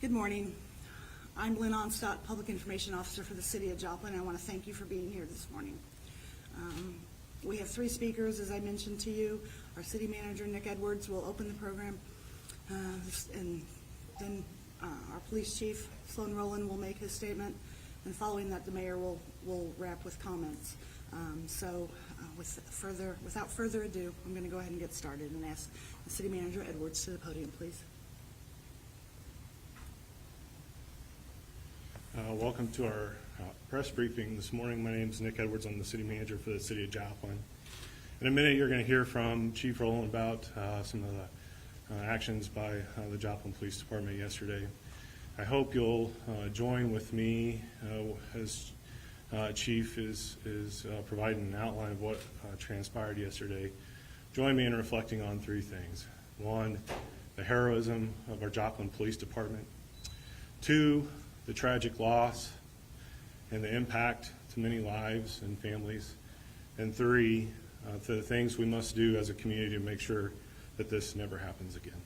Good morning. I'm Lynn Onstott, Public Information Officer for the City of Joplin. I want to thank you for being here this morning. We have three speakers, as I mentioned to you. Our City Manager, Nick Edwards, will open the program, and then our Police Chief, Sloan Rowland, will make his statement, and following that, the Mayor will wrap with comments. Without further ado, I'm going to go ahead and get started and ask the City Manager Edwards to the podium, please. Welcome to our press briefing this morning. My name is Nick Edwards. I'm the City Manager for the City of Joplin. In a minute, you're going to hear from Chief Rowland about some of the actions by the Joplin Police Department yesterday. I hope you'll join with me as Chief is providing an outline of what transpired yesterday. Join me in reflecting on three things. One, the heroism of our Joplin Police Department. Two, the tragic loss and the impact to many lives and families. And three, the things we must do as a community to make sure that this never happens again.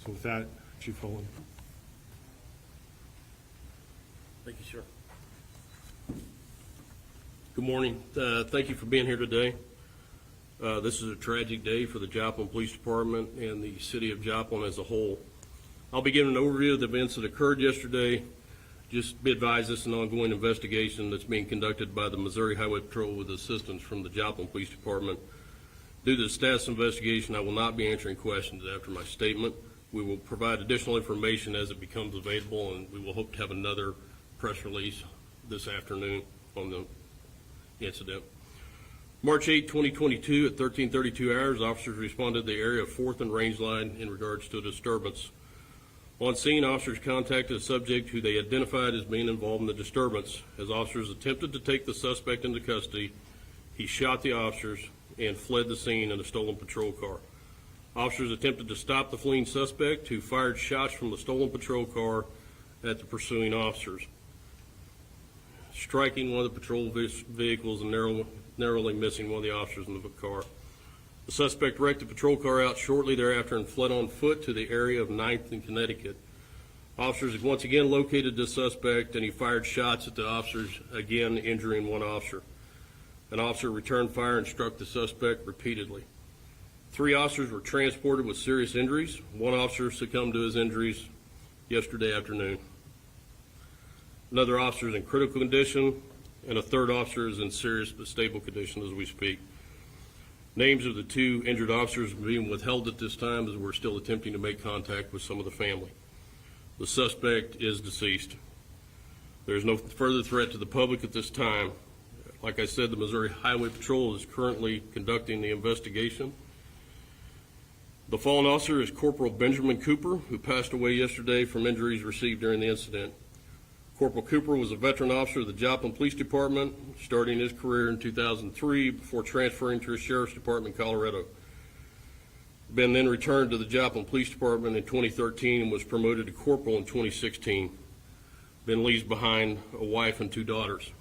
So with that, Chief Rowland. Thank you, sir. Good morning. Thank you for being here today. This is a tragic day for the Joplin Police Department and the City of Joplin as a whole. I'll be giving an overview of the events that occurred yesterday. Just be advised, this is an ongoing investigation that's being conducted by the Missouri Highway Patrol with assistance from the Joplin Police Department. Due to the status investigation, I will not be answering questions after my statement. We will provide additional information as it becomes available, and we will hope to have another press release this afternoon on the incident. March 8, 2022, at 13:32 hours, officers responded to the area of 4th and Range Line in regards to a disturbance. On scene, officers contacted a subject who they identified as being involved in the disturbance. As officers attempted to take the suspect into custody, he shot the officers and fled the scene in a stolen patrol car. Officers attempted to stop the fleeing suspect, who fired shots from the stolen patrol car at the pursuing officers, striking one of the patrol vehicles and narrowly missing one of the officers in the car. The suspect wrecked the patrol car out shortly thereafter and fled on foot to the area of 9th and Connecticut. Officers once again located the suspect, and he fired shots at the officers, again injuring one officer. An officer returned fire and struck the suspect repeatedly. 3 officers were transported with serious injuries. 1 officer succumbed to his injuries yesterday afternoon. Another officer is in critical condition, and a 3rd officer is in serious but stable condition as we speak. Names of the 2 injured officers are being withheld at this time as we're still attempting to make contact with some of the family. The suspect is deceased. There is no further threat to the public at this time. Like I said, the Missouri Highway Patrol is currently conducting the investigation. The fallen officer is Corporal Benjamin Cooper, who passed away yesterday from injuries received during the incident. Corporal Cooper was a veteran officer of the Joplin Police Department, starting his career in 2003 before transferring to the Sheriff's Department in Colorado. Ben then returned to the Joplin Police Department in 2013 and was promoted to corporal in 2016. Ben leaves behind a wife and 2 daughters.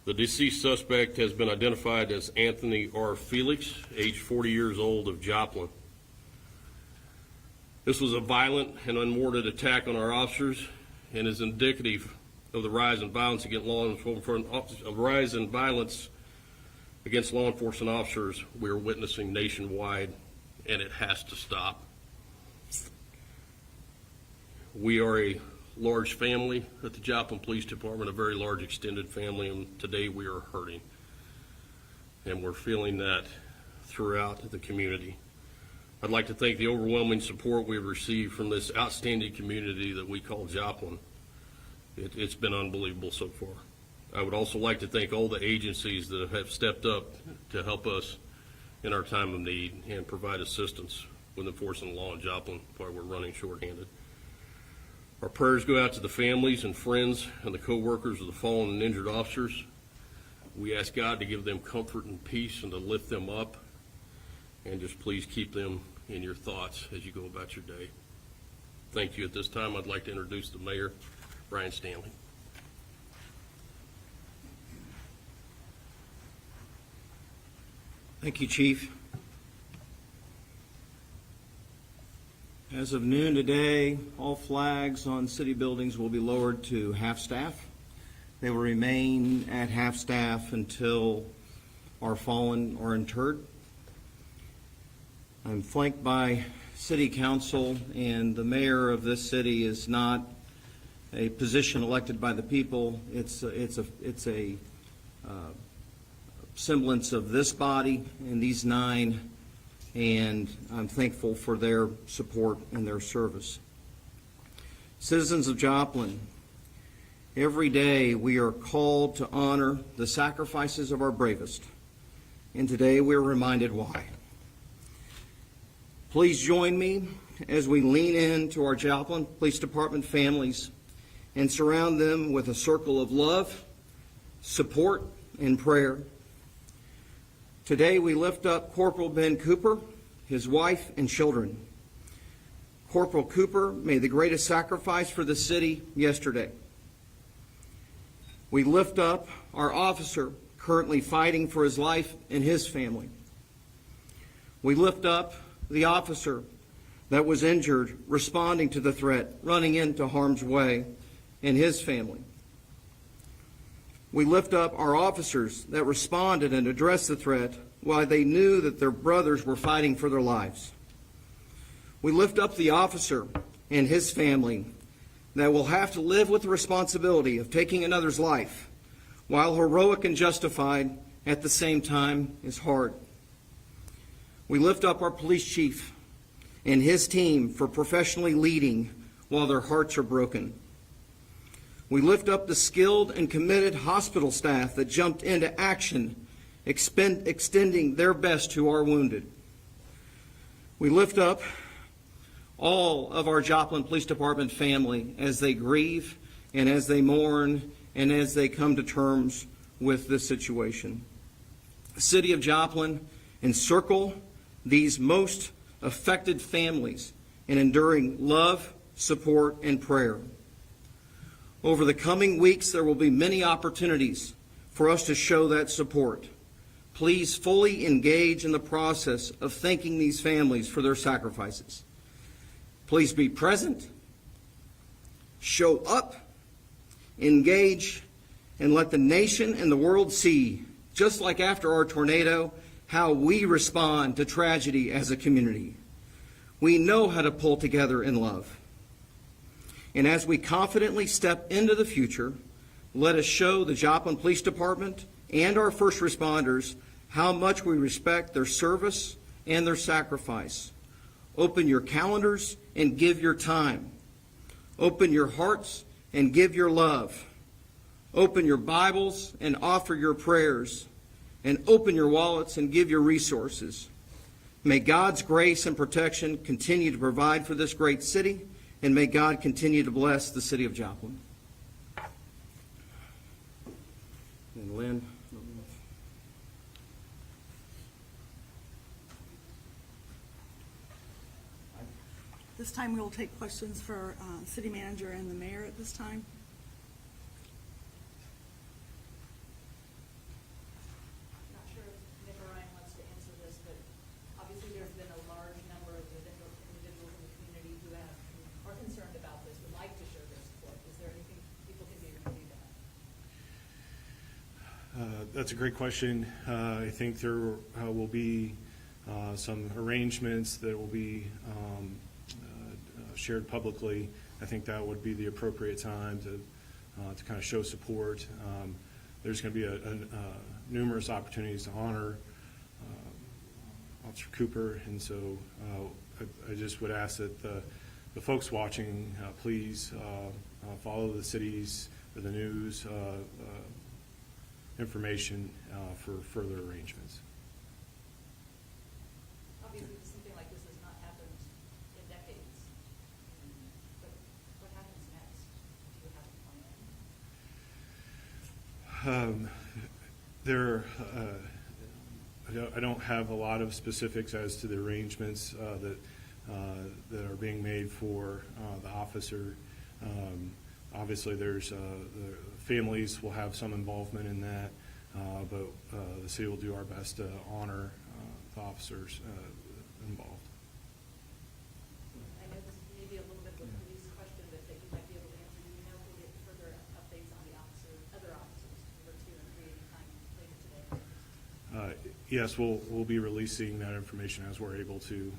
The deceased suspect has been identified as Anthony R. Felix, age 40 years old, of Joplin. This was a violent and unwarranted attack on our officers, and is indicative of the rise in violence against law enforcement officers we are witnessing nationwide, and it has to stop. We are a large family at the Joplin Police Department, a very large extended family, and today we are hurting, and we're feeling that throughout the community. I'd like to thank the overwhelming support we've received from this outstanding community that we call Joplin. It's been unbelievable so far. I would also like to thank all the agencies that have stepped up to help us in our time of need and provide assistance with enforcing the law in Joplin while we're running shorthanded. Our prayers go out to the families and friends and the co-workers of the fallen and injured officers. We ask God to give them comfort and peace and to lift them up, and just please keep them in your thoughts as you go about your day. Thank you. At this time, I'd like to introduce the Mayor, Brian Stanley. Thank you, Chief. As of noon today, all flags on city buildings will be lowered to half-staff. They will remain at half-staff until our fallen are interred. I'm flanked by city council, and the mayor of this city is not a position elected by the people. It's a semblance of this body and these 9, and I'm thankful for their support and their service. Citizens of Joplin, every day we are called to honor the sacrifices of our bravest, and today we're reminded why. Please join me as we lean into our Joplin Police Department families and surround them with a circle of love, support, and prayer. Today we lift up Corporal Ben Cooper, his wife, and children. Corporal Cooper made the greatest sacrifice for the city yesterday. We lift up our officer currently fighting for his life and his family. We lift up the officer that was injured responding to the threat, running into harm's way, and his family. We lift up our officers that responded and addressed the threat while they knew that their brothers were fighting for their lives. We lift up the officer and his family that will have to live with the responsibility of taking another's life, while heroic and justified at the same time is hard. We lift up our police chief and his team for professionally leading while their hearts are broken. We lift up the skilled and committed hospital staff that jumped into action, extending their best to our wounded. We lift up all of our Joplin Police Department family as they grieve and as they mourn and as they come to terms with this situation. The City of Joplin encircle these most affected families in enduring love, support, and prayer. Over the coming weeks, there will be many opportunities for us to show that support. Please fully engage in the process of thanking these families for their sacrifices. Please be present, show up, engage, and let the nation and the world see, just like after our tornado, how we respond to tragedy as a community. We know how to pull together in love. And as we confidently step into the future, let us show the Joplin Police Department and our first responders how much we respect their service and their sacrifice. Open your calendars and give your time. Open your hearts and give your love. Open your Bibles and offer your prayers. And open your wallets and give your resources. May God's grace and protection continue to provide for this great city, and may God continue to bless the city of Joplin. And Lynn. This time we will take questions for city manager and the mayor at this time. Not sure if Nick or Ryan wants to answer this, but obviously there's been a large number of individuals in the community who are concerned about this, would like to show their support. Is there anything people can do to do that? That's a great question. I think there will be some arrangements that will be shared publicly. I think that would be the appropriate time to kind of show support. There's going to be numerous opportunities to honor Officer Cooper, and so I just would ask that the folks watching please follow the city's or the news information for further arrangements. Obviously, something like this has not happened in decades. But what happens next? Do you have a plan? I don't have a lot of specifics as to the arrangements that are being made for the officer. Obviously, there's the families will have some involvement in that, but the city will do our best to honor the officers involved. I know Yes, we'll be releasing that information as we're able to.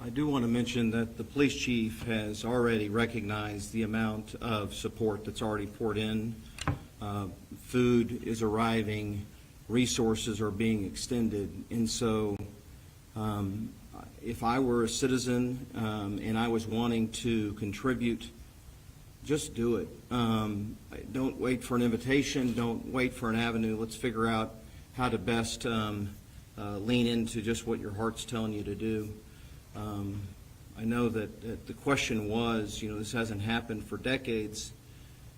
I do want to mention that the police chief has already recognized the amount of support that's already poured in. Food is arriving, resources are being extended, and so if I were a citizen and I was wanting to contribute, just do it. Don't wait for an invitation, don't wait for an avenue. Let's figure out how to best lean into just what your heart's telling you to do. I know that the question was, this hasn't happened for decades,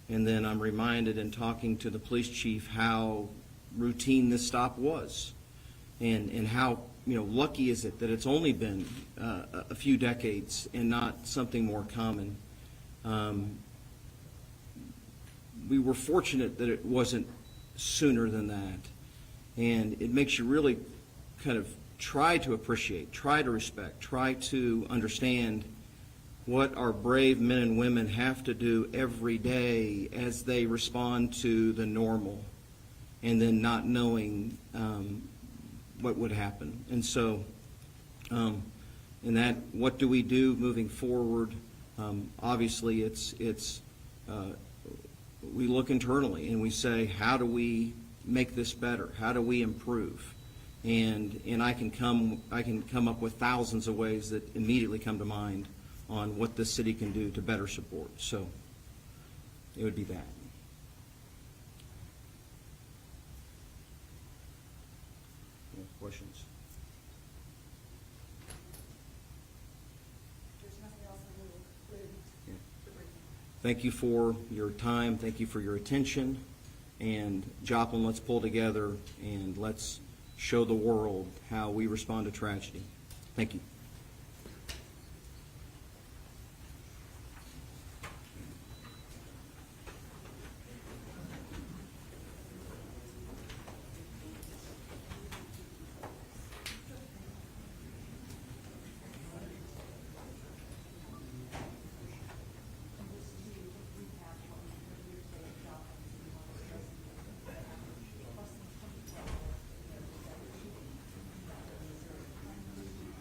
and then I'm reminded in talking to the police chief how routine this stop was, and how lucky is it that it's only been a few decades and not something more common. We were fortunate that it wasn't sooner than that, and it makes you really kind of try to appreciate, try to respect, try to understand what our brave men and women have to do every day as they respond to the normal, and then not knowing what would happen. And so, in that, what do we do moving forward? Obviously, we look internally and we say, how do we make this better? How do we improve? And I can come up with thousands of ways that immediately come to mind on what this city can do to better support. So it would be that. Any questions? There's nothing else that we will include Yeah. the briefing. Thank you for your time. Thank you for your attention. And Joplin, let's pull together and let's show the world how we respond to tragedy. Thank you.